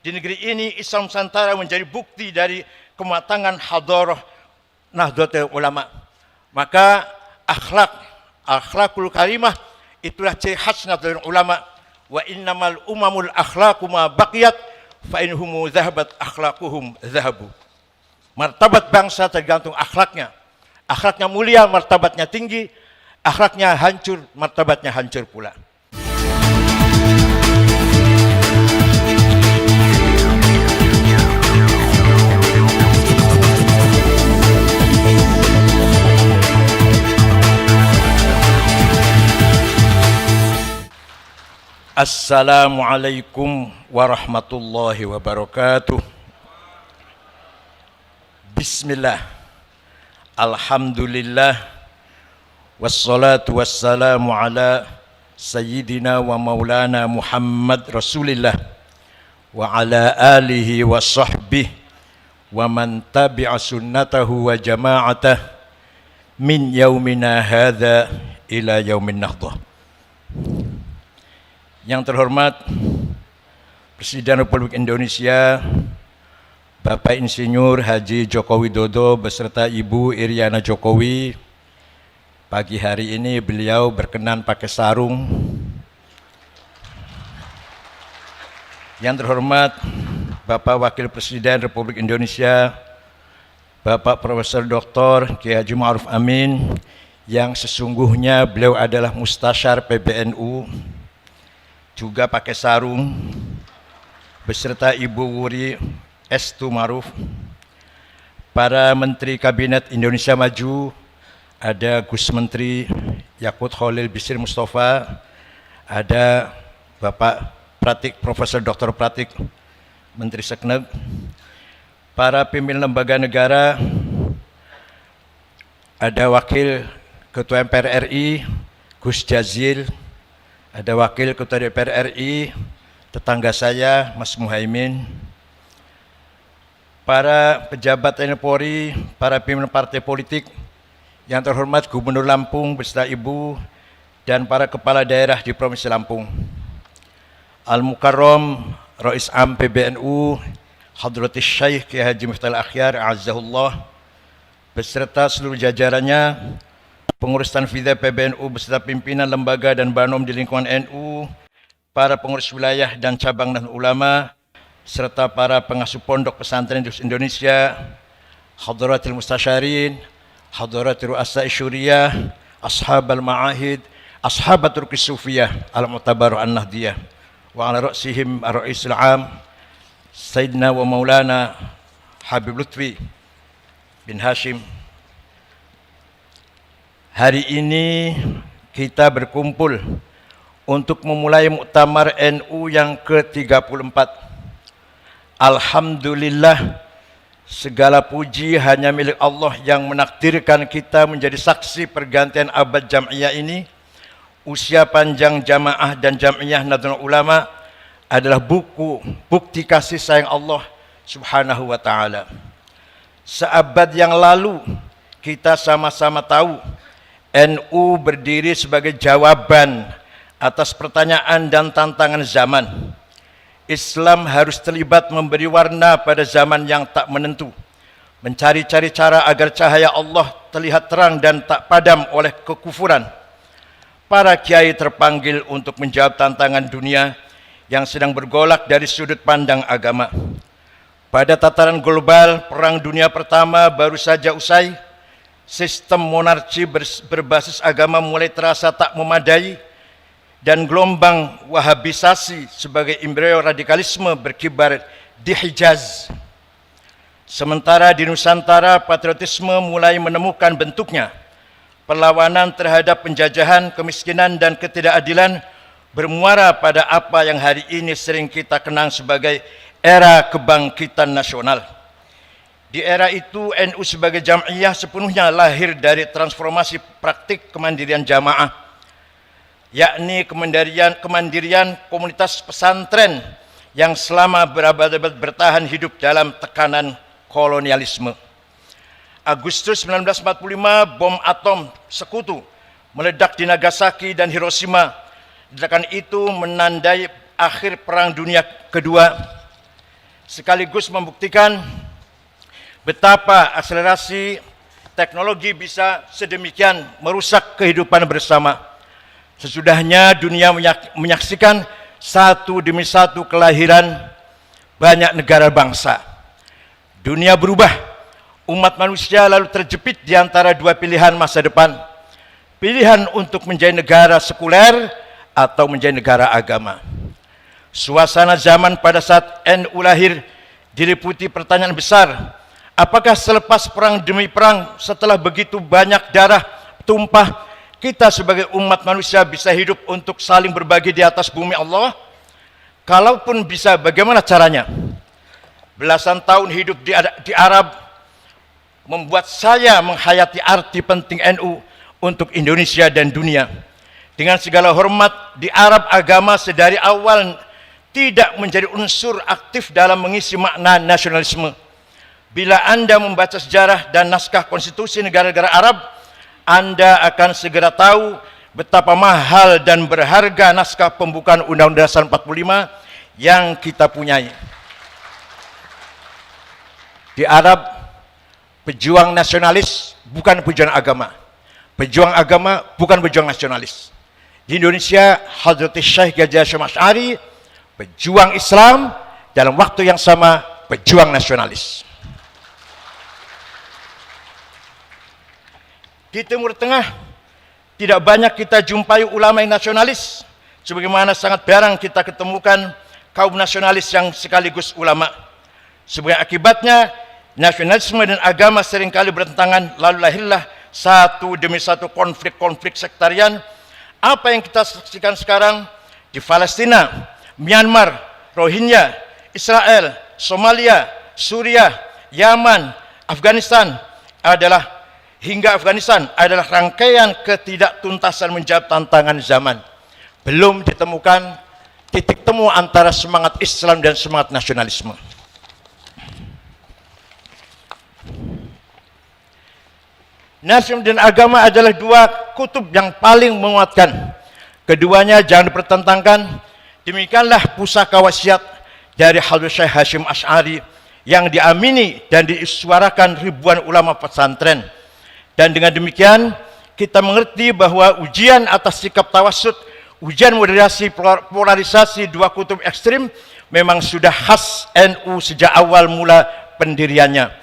di negeri ini Islam Nusantara menjadi bukti dari kematangan hadarah Nahdlatul Ulama. Maka akhlakul karimah itulah ciri khas Nahdlatul Ulama. Wa innamal umamul akhlaqu ma baqiyat fa inhum dhahabat akhlaquhum dhahabu. Martabat bangsa tergantung akhlaknya. Akhlaknya mulia, martabatnya tinggi. Akhlaknya hancur, martabatnya hancur pula. Assalamualaikum warahmatullahi wabarakatuh. Bismillah. Alhamdulillah. Wassalatu wassalamu ala sayyidina wa maulana Muhammad Rasulillah wa ala alihi wa sahbihi wa man tabi'a sunnatahu wa jama'atah min yaumina hadha ila yaumin nahdah. Yang terhormat Presiden Republik Indonesia Bapak Insinyur Haji Joko Widodo beserta Ibu Iriana Jokowi, pagi hari ini beliau berkenan pakai sarung. Yang terhormat Bapak Wakil Presiden Republik Indonesia Bapak Profesor Dr. Kiai Haji Ma'ruf Amin, yang sesungguhnya beliau adalah Mustasyar PBNU, juga pakai sarung, beserta Ibu Wuri Estu Ma'ruf, para Menteri Kabinet Indonesia Maju, ada Gus Menteri Yakut Khalil Bisri Mustafa, ada Bapak Pratik, Profesor Dr. Pratik, Menteri Sekneg, para pimpinan lembaga negara, ada Wakil Ketua MPR RI, Gus Jazil, ada Wakil Ketua DPR RI, tetangga saya, Mas Muhaimin, para pejabat TNI Polri, para pimpinan partai politik, yang terhormat Gubernur Lampung beserta Ibu, dan para kepala daerah di Provinsi Lampung. Al-Mukarram Rais Am PBNU, Hadratus Syekh Kiai Haji Miftahul Akhyar, Azzahullah, beserta seluruh jajarannya, pengurus Tanfidha PBNU beserta pimpinan lembaga dan banom di lingkungan NU, para pengurus wilayah dan cabang dan ulama, serta para pengasuh pondok pesantren di Indonesia, hadratil mustasyarin, hadratil ru'asa syuriyah, ashabal ma'ahid, ashabatul kisufiyah, al-mutabaru an-nahdiyah, wa ala ra'sihim ar-ra'isul am, Sayyidina wa Maulana Habib Lutfi bin Hashim. Hari ini kita berkumpul untuk memulai muktamar NU yang ke-34. Alhamdulillah, segala puji hanya milik Allah yang menakdirkan kita menjadi saksi pergantian abad jam'iyah ini. Usia panjang jamaah dan jam'iyah Nahdlatul Ulama adalah bukti kasih sayang Allah Subhanahu wa ta'ala. Seabad yang lalu kita sama-sama tahu NU berdiri sebagai jawaban atas pertanyaan dan tantangan zaman. Islam harus terlibat memberi warna pada zaman yang tak menentu, mencari-cari cara agar cahaya Allah terlihat terang dan tak padam oleh kekufuran. Para kiai terpanggil untuk menjawab tantangan dunia yang sedang bergolak dari sudut pandang agama. Pada tataran global, Perang Dunia Pertama baru saja usai. Sistem monarki berbasis agama mulai terasa tak memadai, dan gelombang wahabisasi sebagai embrio radikalisme berkibar di Hijaz. Sementara di Nusantara, patriotisme mulai menemukan bentuknya. Perlawanan terhadap penjajahan, kemiskinan, dan ketidakadilan bermuara pada apa yang hari ini sering kita kenang sebagai era kebangkitan nasional. Di era itu, NU sebagai jam'iyah sepenuhnya lahir dari transformasi praktik kemandirian jamaah, yakni kemandirian komunitas pesantren yang selama berabad-abad bertahan hidup dalam tekanan kolonialisme. Agustus 1945, bom atom sekutu meledak di Nagasaki dan Hiroshima. Ledakan itu menandai akhir Perang Dunia Kedua. sekaligus membuktikan betapa akselerasi teknologi bisa sedemikian merusak kehidupan bersama. Sesudahnya dunia menyaksikan satu demi satu kelahiran banyak negara bangsa. Dunia berubah, umat manusia lalu terjepit di antara dua pilihan masa depan. Pilihan untuk menjadi negara sekuler atau menjadi negara agama. Suasana zaman pada saat NU lahir diliputi pertanyaan besar. Apakah selepas perang demi perang, setelah begitu banyak darah tumpah, kita sebagai umat manusia bisa hidup untuk saling berbagi di atas bumi Allah? Kalaupun bisa, bagaimana caranya? Belasan tahun hidup di Arab membuat saya menghayati arti penting NU untuk Indonesia dan dunia. Dengan segala hormat, di Arab agama sedari awal tidak menjadi unsur aktif dalam mengisi makna nasionalisme. Bila Anda membaca sejarah dan naskah konstitusi negara-negara Arab, Anda akan segera tahu betapa mahal dan berharga naskah pembukaan Undang-Undang Dasar 45 yang kita punyai. Di Arab, pejuang nasionalis bukan pejuang agama. Pejuang agama bukan pejuang nasionalis. Di Indonesia, Hadrat Syekh Ghazi Hasyim Asy'ari, pejuang Islam, dalam waktu yang sama pejuang nasionalis. Di Timur Tengah, tidak banyak kita jumpai ulama yang nasionalis, sebagaimana sangat jarang kita ketemukan kaum nasionalis yang sekaligus ulama. Sebagai akibatnya, nasionalisme dan agama seringkali bertentangan, lalu lahirlah satu demi satu konflik-konflik sektarian. Apa yang kita saksikan sekarang di Palestina, Myanmar, Rohingya, Israel, Somalia, Suriah, Yaman, Afghanistan hingga Afghanistan adalah rangkaian ketidaktuntasan menjawab tantangan zaman. Belum ditemukan titik temu antara semangat Islam dan semangat nasionalisme. Nasionalisme dan agama adalah dua kutub yang paling menguatkan. Keduanya jangan dipertentangkan. Demikianlah pusaka wasiat dari Hadrat Syekh Hasyim Asy'ari yang diamini dan disuarakan ribuan ulama pesantren. Dan dengan demikian kita mengerti bahwa ujian atas sikap tawassut, ujian moderasi polarisasi dua kutub ekstrim memang sudah khas NU sejak awal mula pendiriannya.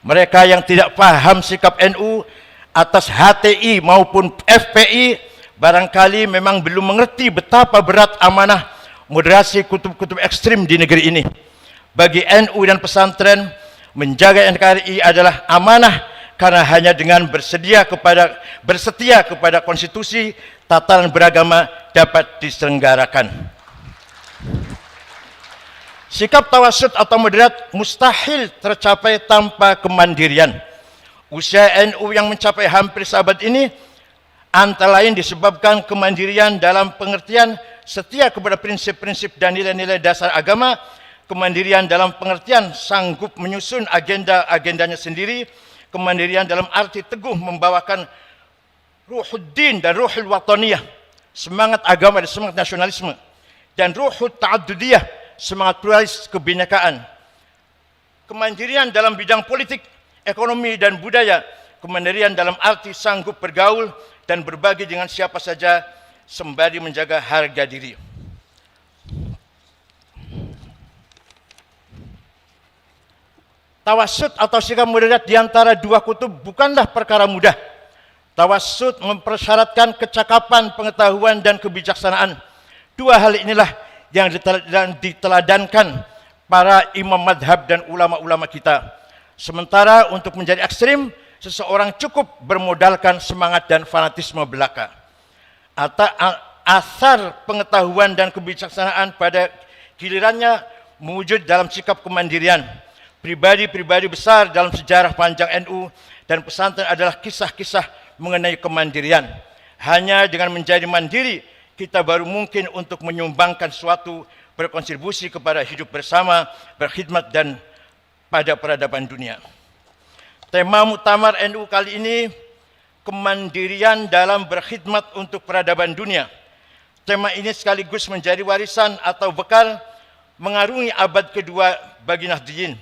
Mereka yang tidak paham sikap NU atas HTI maupun FPI barangkali memang belum mengerti betapa berat amanah moderasi kutub-kutub ekstrim di negeri ini. Bagi NU dan pesantren, menjaga NKRI adalah amanah, karena hanya dengan bersetia kepada konstitusi, tatanan beragama dapat diselenggarakan. Sikap tawassut atau moderat mustahil tercapai tanpa kemandirian. Usia NU yang mencapai hampir seabad ini antara lain disebabkan kemandirian dalam pengertian setia kepada prinsip-prinsip dan nilai-nilai dasar agama, kemandirian dalam pengertian sanggup menyusun agenda-agendanya sendiri, kemandirian dalam arti teguh membawakan ruhuddin dan ruhul wataniyah, semangat agama dan semangat nasionalisme, dan ruhul ta'addudiyah, semangat pluralis kebinekaan. Kemandirian dalam bidang politik, ekonomi dan budaya, kemandirian dalam arti sanggup bergaul dan berbagi dengan siapa saja sembari menjaga harga diri. Tawassut atau sikap moderat di antara dua kutub bukanlah perkara mudah. Tawassut mempersyaratkan kecakapan, pengetahuan, dan kebijaksanaan. Dua hal inilah yang diteladankan para imam madhab dan ulama-ulama kita. Sementara untuk menjadi ekstrim, seseorang cukup bermodalkan semangat dan fanatisme belaka. Asar pengetahuan dan kebijaksanaan pada gilirannya mewujud dalam sikap kemandirian. Pribadi-pribadi besar dalam sejarah panjang NU dan pesantren adalah kisah-kisah mengenai kemandirian. Hanya dengan menjadi mandiri, kita baru mungkin untuk menyumbangkan sesuatu, berkontribusi kepada hidup bersama, berkhidmat dan pada peradaban dunia. Tema muktamar NU kali ini, kemandirian dalam berkhidmat untuk peradaban dunia. Tema ini sekaligus menjadi warisan atau bekal mengarungi abad kedua bagi Nahdliyin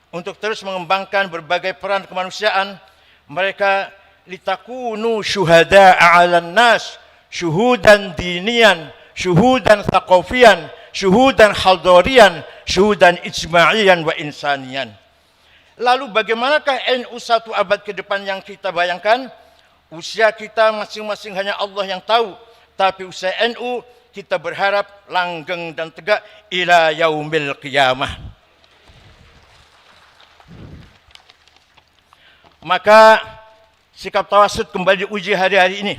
untuk terus mengembangkan berbagai peran kemanusiaan mereka, litakunu syuhada'a 'alan nas, syuhudan dinian, syuhudan thaqafiyan, syuhudan hadarian, syuhudan ijma'iyan wa insanian. Lalu bagaimanakah NU satu abad ke depan yang kita bayangkan? Usia kita masing-masing hanya Allah yang tahu, tapi usia NU kita berharap langgeng dan tegak ila yaumil qiyamah. Maka sikap tawasud kembali diuji hari-hari ini.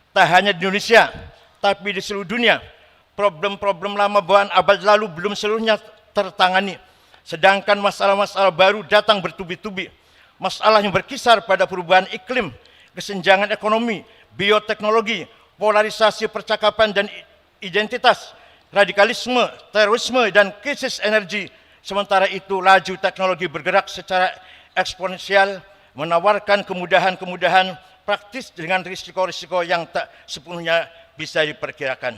Tak hanya di Indonesia, tapi di seluruh dunia. Problem-problem lama bawaan abad lalu belum seluruhnya tertangani. Sedangkan masalah-masalah baru datang bertubi-tubi. Masalah yang berkisar pada perubahan iklim, kesenjangan ekonomi, bioteknologi, polarisasi percakapan dan identitas, radikalisme, terorisme, dan krisis energi. Sementara itu, laju teknologi bergerak secara eksponensial, menawarkan kemudahan-kemudahan praktis dengan risiko-risiko yang tak sepenuhnya bisa diperkirakan.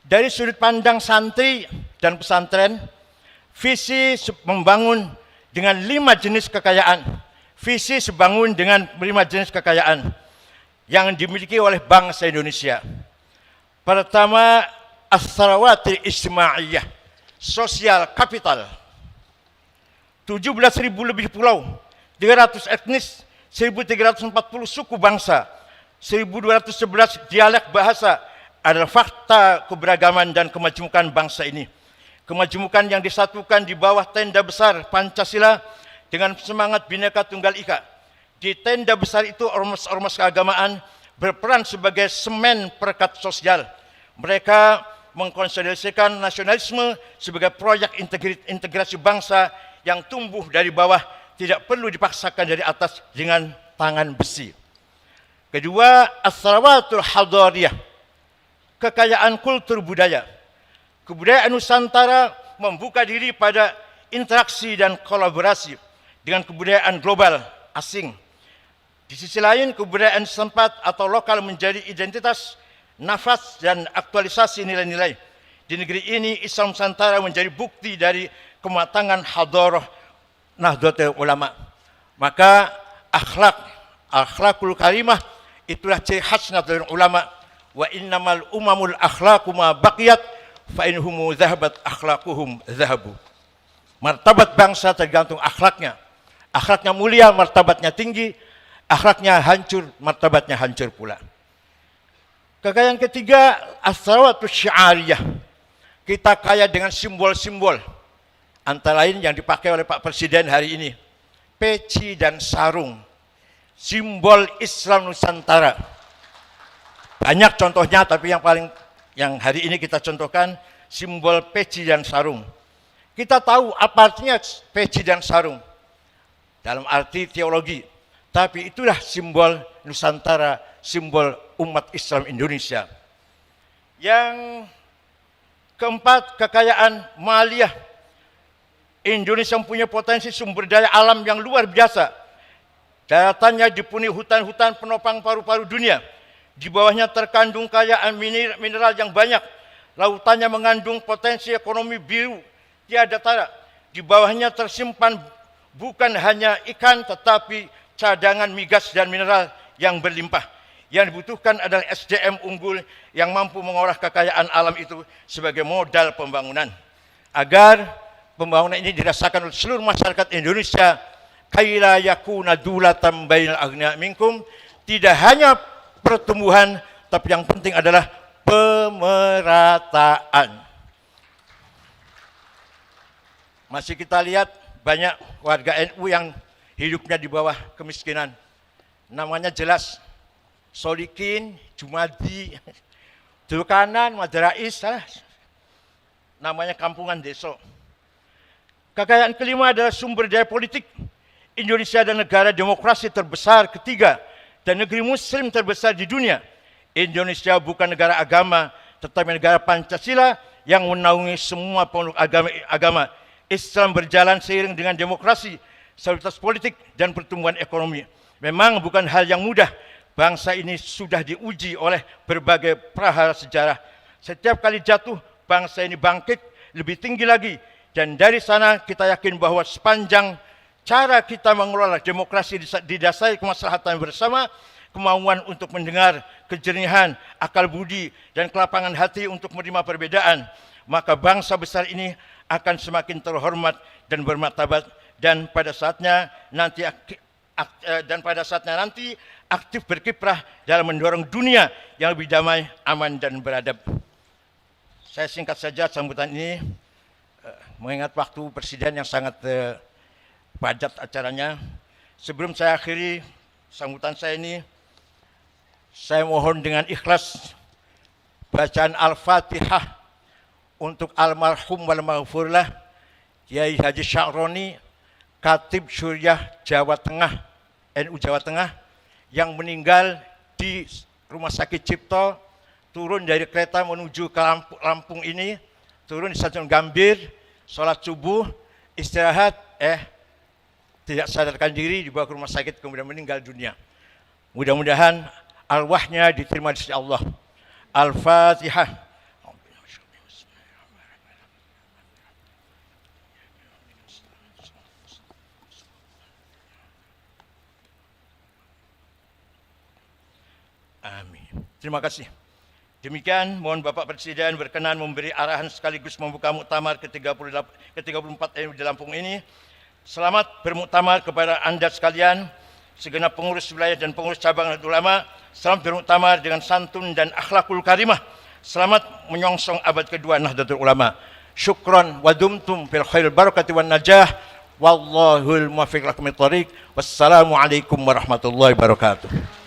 Dari sudut pandang santri dan pesantren, visi membangun dengan 5 jenis kekayaan. Visi sebangun dengan 5 jenis kekayaan yang dimiliki oleh bangsa Indonesia. Pertama, as-sarawatil ijtimaiyah, sosial kapital. 17.000 lebih pulau, 300 etnis, 1.340 suku bangsa, 1.211 dialek bahasa adalah fakta keberagaman dan kemajemukan bangsa ini. Kemajemukan yang disatukan di bawah tenda besar Pancasila dengan semangat Bhinneka Tunggal Ika. Di tenda besar itu ormas-ormas keagamaan berperan sebagai semen perekat sosial. Mereka mengkonsolidasikan nasionalisme sebagai proyek integrasi bangsa yang tumbuh dari bawah, tidak perlu dipaksakan dari atas dengan tangan besi. Kedua, as-sarawatul hadariyah, kekayaan kultur budaya. Kebudayaan Nusantara membuka diri pada interaksi dan kolaborasi dengan kebudayaan global asing. Di sisi lain, kebudayaan setempat atau lokal menjadi identitas, nafas, dan aktualisasi nilai-nilai. Di negeri ini, Islam Nusantara menjadi bukti dari kematangan hadarah Nahdlatul Ulama. Maka akhlakul karimah itulah ciri khas Nahdlatul Ulama. Wa innamal umamul akhlaqu ma baqiyat fa inhum dhahabat akhlaquhum dhahabu. Martabat bangsa tergantung akhlaknya. Akhlaknya mulia, martabatnya tinggi. Akhlaknya hancur, martabatnya hancur pula. Kekayaan ketiga, as-sarawatus syiariyah. Kita kaya dengan simbol-simbol. Antara lain yang dipakai oleh Pak Presiden hari ini. Peci dan sarung. Simbol Islam Nusantara. Banyak contohnya, tapi yang hari ini kita contohkan simbol peci dan sarung. Kita tahu apa artinya peci dan sarung dalam arti teologi, tapi itulah simbol Nusantara, simbol umat Islam Indonesia. Yang keempat, kekayaan maliyah. Indonesia mempunyai potensi sumber daya alam yang luar biasa. Daratannya dipenuhi hutan-hutan penopang paru-paru dunia. Di bawahnya terkandung kekayaan mineral yang banyak. Lautannya mengandung potensi ekonomi biru tiada tara. Di bawahnya tersimpan bukan hanya ikan, tetapi cadangan migas dan mineral yang berlimpah. Yang dibutuhkan adalah SDM unggul yang mampu mengolah kekayaan alam itu sebagai modal pembangunan. Agar pembangunan ini dirasakan oleh seluruh masyarakat Indonesia, kaila yakuna dulatan bainal aghnia minkum, tidak hanya pertumbuhan, tapi yang penting adalah pemerataan. Masih kita lihat banyak warga NU yang hidupnya di bawah kemiskinan. Namanya jelas, Solikin, Jumadi, Dulkanan, Maderais, namanya kampungan desa. Kekayaan kelima adalah sumber daya politik. Indonesia adalah negara demokrasi terbesar ketiga dan negeri muslim terbesar di dunia. Indonesia bukan negara agama, tetapi negara Pancasila yang menaungi semua pemeluk agama. Islam berjalan seiring dengan demokrasi, stabilitas politik, dan pertumbuhan ekonomi. Memang bukan hal yang mudah bangsa ini sudah diuji oleh berbagai prahara sejarah. Setiap kali jatuh, bangsa ini bangkit lebih tinggi lagi. Dan dari sana kita yakin bahwa sepanjang cara kita mengelola demokrasi didasari kemaslahatan bersama, kemauan untuk mendengar, kejernihan, akal budi, dan kelapangan hati untuk menerima perbedaan, maka bangsa besar ini akan semakin terhormat dan bermartabat, dan pada saatnya nanti aktif berkiprah dalam mendorong dunia yang lebih damai, aman, dan beradab. Saya singkat saja sambutan ini, mengingat waktu Presiden yang sangat padat acaranya. Sebelum saya akhiri sambutan saya ini, saya mohon dengan ikhlas bacaan Al-Fatihah untuk almarhum wal maghfurlah Kiai Haji Sya'roni, Khatib Syuriah Jawa Tengah, NU Jawa Tengah, yang meninggal di Rumah Sakit Cipto, turun dari kereta menuju ke Lampung ini, turun di Stasiun Gambir, sholat subuh, istirahat, tidak sadarkan diri, dibawa ke rumah sakit, kemudian meninggal dunia. Mudah-mudahan arwahnya diterima di sisi Allah. Al-Fatihah. Amin. Terima kasih. Demikian, mohon Bapak Presiden berkenan memberi arahan sekaligus membuka muktamar ke-34 NU di Lampung ini. Selamat bermuktamar kepada Anda sekalian, segenap pengurus wilayah dan pengurus cabang Nahdlatul Ulama. Selamat bermuktamar dengan santun dan akhlakul karimah. Selamat menyongsong abad kedua Nahdlatul Ulama. Syukran wa dumtum fil khair barakati wan najah. Wallahul muwaffiq lakum thoriq. Wassalamualaikum warahmatullahi wabarakatuh.